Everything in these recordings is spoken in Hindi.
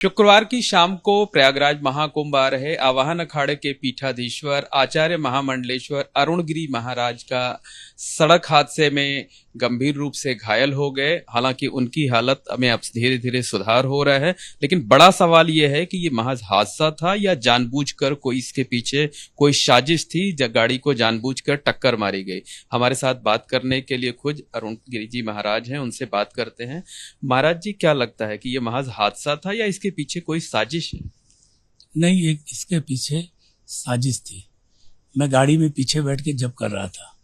शुक्रवार की शाम को प्रयागराज महाकुंभ आ रहे आवाहन अखाड़े के पीठाधीश्वर आचार्य महामंडलेश्वर अरुणगिरी महाराज का सड़क हादसे में गंभीर रूप से घायल हो गए। हालांकि उनकी हालत में अब धीरे धीरे सुधार हो रहा है, लेकिन बड़ा सवाल यह है कि ये महज हादसा था या जानबूझकर कोई इसके पीछे कोई साजिश थी, गाड़ी को जानबूझकर टक्कर मारी गई। हमारे साथ बात करने के लिए खुद अरुणगिरी जी महाराज हैं, उनसे बात करते हैं। महाराज जी, क्या लगता है कि ये महज हादसा था या इसके पीछे कोई साजिश है? नहीं, एक इसके पीछे साजिश थी। मैं गाड़ी में पीछे बैठ के जब कर रहा था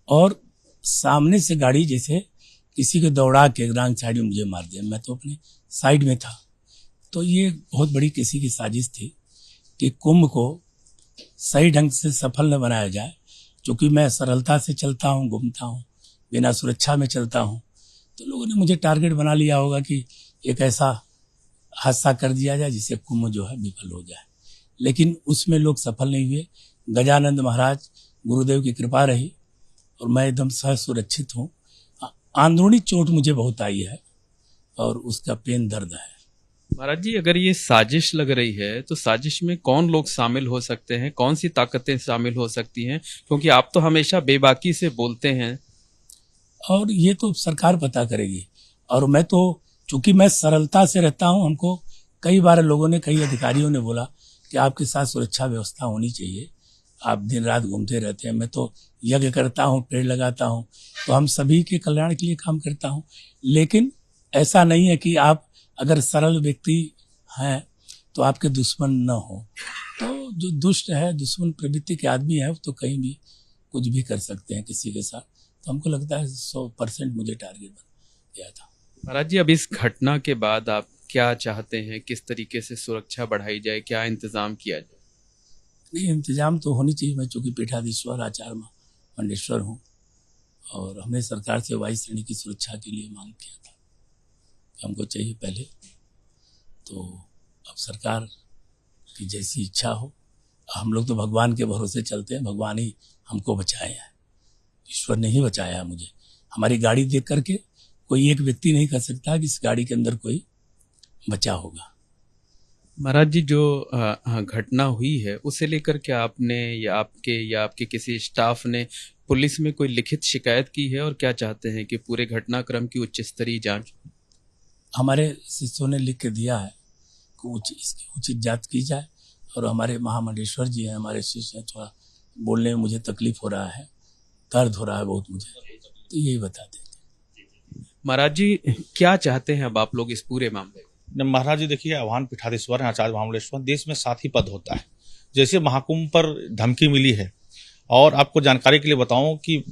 और सामने से गाड़ी जैसे किसी को दौड़ा के रॉन्ग साइड में मुझे मार दिया। मैं तो अपने साइड में था। तो ये बहुत बड़ी किसी की साजिश थी कि कुंभ को सही ढंग से सफल न बनाया जाए। क्योंकि मैं सरलता से चलता हूँ, घूमता हूँ, बिना सुरक्षा में चलता हूँ, तो लोगों ने मुझे टारगेट बना लिया होगा कि एक ऐसा हादसा कर दिया जाए जिससे कुंभ जो है विफल हो जाए। लेकिन उसमें लोग सफल नहीं हुए। गजानंद महाराज गुरुदेव की कृपा रही और मैं एकदम सुरक्षित हूँ। अंदरूनी चोट मुझे बहुत आई है और उसका पेन दर्द है। महाराज जी, अगर ये साजिश लग रही है तो साजिश में कौन लोग शामिल हो सकते हैं, कौन सी ताकतें शामिल हो सकती हैं? क्योंकि आप तो हमेशा बेबाकी से बोलते हैं। और ये तो सरकार पता करेगी। और मैं तो चूंकि मैं सरलता से रहता हूँ, हमको कई बार लोगों ने, कई अधिकारियों ने बोला कि आपके साथ सुरक्षा व्यवस्था होनी चाहिए, आप दिन रात घूमते रहते हैं। मैं तो यज्ञ करता हूँ, पेड़ लगाता हूँ, तो हम सभी के कल्याण के लिए काम करता हूँ। लेकिन ऐसा नहीं है कि आप अगर सरल व्यक्ति हैं तो आपके दुश्मन न हो। तो जो दुष्ट है, दुश्मन प्रवृत्ति के आदमी है, तो कहीं भी कुछ भी कर सकते हैं किसी के साथ। तो हमको लगता है 100% मुझे टारगेट बन गया था। महाराज जी, अब इस घटना के बाद आप क्या चाहते हैं? किस तरीके से सुरक्षा बढ़ाई जाए, क्या इंतजाम किया जाए? नहीं, इंतजाम तो होनी चाहिए। मैं चूंकि पीठाधीश्वर आचार्य मंडलेश्वर हूँ और हमने सरकार से वायु श्रेणी की सुरक्षा के लिए मांग किया था कि हमको चाहिए पहले। तो अब सरकार की जैसी इच्छा हो। हम लोग तो भगवान के भरोसे चलते हैं, भगवान ही हमको बचाए हैं, ईश्वर ने ही बचाया है मुझे। हमारी गाड़ी देख करके कोई एक व्यक्ति नहीं कर सकता कि इस गाड़ी के अंदर कोई बचा होगा। महाराज जी, जो घटना हुई है उसे लेकर के आपने या आपके किसी स्टाफ ने पुलिस में कोई लिखित शिकायत की है और क्या चाहते हैं कि पूरे घटनाक्रम की उच्च स्तरीय जांच? हमारे शिष्यों ने लिख के दिया है कि इसकी उचित जांच की जाए। और हमारे महामंडलेश्वर जी हैं, हमारे शिष्य हैं, थोड़ा बोलने में मुझे तकलीफ हो रहा है, दर्द हो रहा है बहुत मुझे, तो यही बता दें। महाराज जी, क्या चाहते हैं अब आप लोग इस पूरे मामले में? महाराज जी देखिए, आवाहन पीठाधीश्वर है आचार्य महामंडलेश्वर, देश में 7 ही पद होता है। जैसे महाकुंभ पर धमकी मिली है, और आपको जानकारी के लिए बताऊं कि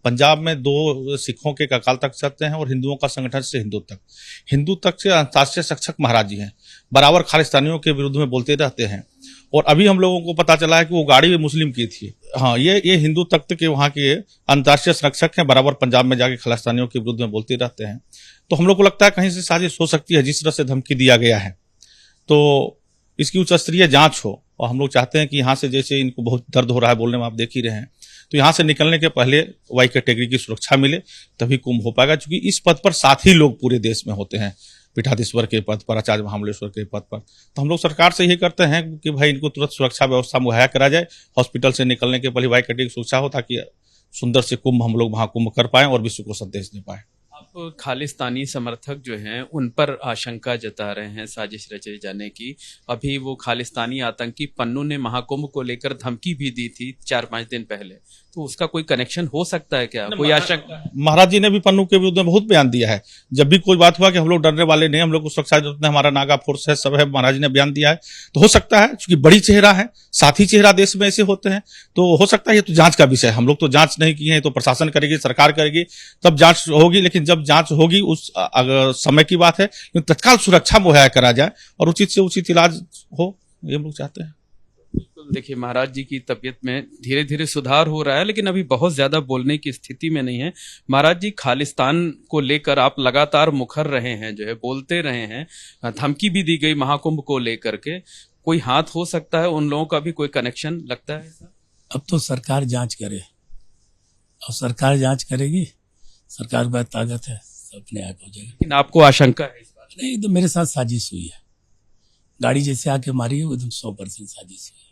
पंजाब में 2 सिखों के अकाल तख्त चलते हैं और हिंदुओं का संगठन से हिंदू तक से अंतर्राष्ट्रीय शिक्षक महाराज जी हैं, बराबर खालिस्तानियों के विरुद्ध में बोलते रहते हैं। और अभी हम लोगों को पता चला है कि वो गाड़ी भी मुस्लिम की थी। हाँ, ये हिंदू तख्त के वहाँ के अंतर्राष्ट्रीय संरक्षक हैं, बराबर पंजाब में जाके खालिस्तानियों के विरुद्ध में बोलते रहते हैं। तो हम लोग को लगता है कहीं से साजिश हो सकती है, जिस तरह से धमकी दिया गया है। तो इसकी उच्च स्तरीय जांच हो। और हम लोग चाहते हैं कि यहाँ से, जैसे इनको बहुत दर्द हो रहा है बोलने में, आप देख ही रहे हैं, तो यहाँ से निकलने के पहले वाई कैटेगरी की सुरक्षा मिले, तभी कुंभ हो पाएगा। क्योंकि इस पद पर 7 ही लोग पूरे देश में होते हैं, पीठाधीश्वर के पद पर, आचार्य महामंडलेश्वर के पद पर। तो हम लोग सरकार से यही करते हैं कि भाई इनको तुरंत सुरक्षा व्यवस्था मुहैया करा जाए। हॉस्पिटल से निकलने के पहले वाई कैटेगरी की सुरक्षा हो, ताकि सुंदर से कुंभ हम लोग महाकुंभ कर पाएं और विश्व को संदेश दे पाएं। आप खालिस्तानी समर्थक जो हैं उन पर आशंका जता रहे हैं साजिश रचे जाने की। अभी वो खालिस्तानी आतंकी पन्नू ने महाकुंभ को लेकर धमकी भी दी थी 4-5 दिन पहले, तो उसका कोई कनेक्शन हो सकता है क्या? कोई आशंका? महाराज जी ने भी पन्नू के विरुद्ध में बहुत बयान दिया है। जब भी कोई बात हुआ कि हम लोग डरने वाले नहीं, हम लोग को सुरक्षा जरूरत है, हमारा नागा फोर्स है, सब है, महाराज जी ने बयान दिया है। तो हो सकता है, क्योंकि बड़ी चेहरा है, 7 ही चेहरा देश में ऐसे होते हैं, तो हो सकता है। ये तो जांच का विषय है, हम लोग तो जांच नहीं किए हैं, तो प्रशासन करेगी, सरकार करेगी, तब जांच होगी। लेकिन जब जांच होगी उस समय की बात है, तत्काल सुरक्षा मुहैया करा जाए और उचित से उचित इलाज हो, ये हम लोग चाहते हैं। बिल्कुल। देखिए, महाराज जी की तबीयत में धीरे धीरे सुधार हो रहा है, लेकिन अभी बहुत ज्यादा बोलने की स्थिति में नहीं है। महाराज जी, खालिस्तान को लेकर आप लगातार मुखर रहे हैं, जो है बोलते रहे हैं, धमकी भी दी गई महाकुंभ को लेकर के। कोई हाथ हो सकता है उन लोगों का भी कोई कनेक्शन लगता है? अब तो सरकार जांच करे और सरकार जांच करेगी, सरकार के पास ताकत है, अपने आप हो जाएगा। लेकिन आपको आशंका है इस बात? नहीं, तो मेरे साथ साजिश हुई है। गाड़ी जैसे आके मारी है वो एकदम 100% साजिश है।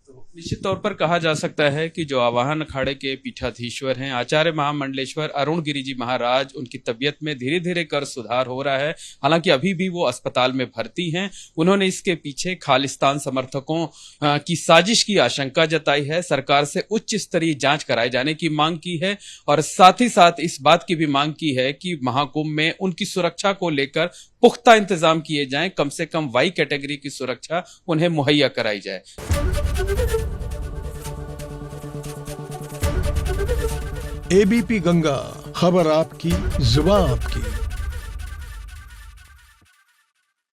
तो निश्चित तौर पर कहा जा सकता है कि जो आवाहन अखाड़े के पीठाधीश्वर हैं आचार्य महामंडलेश्वर अरुण गिरी जी महाराज, उनकी तबीयत में धीरे धीरे कर सुधार हो रहा है। हालांकि अभी भी वो अस्पताल में भर्ती हैं। उन्होंने इसके पीछे खालिस्तान समर्थकों की साजिश की आशंका जताई है, सरकार से उच्च स्तरीय जांच कराए जाने की मांग की है और साथ ही साथ इस बात की भी मांग की है कि महाकुंभ में उनकी सुरक्षा को लेकर पुख्ता इंतजाम किए जाएं, कम से कम वाई कैटेगरी की सुरक्षा उन्हें मुहैया कराई जाए। एबीपी गंगा, खबर आपकी, जुबान आपकी।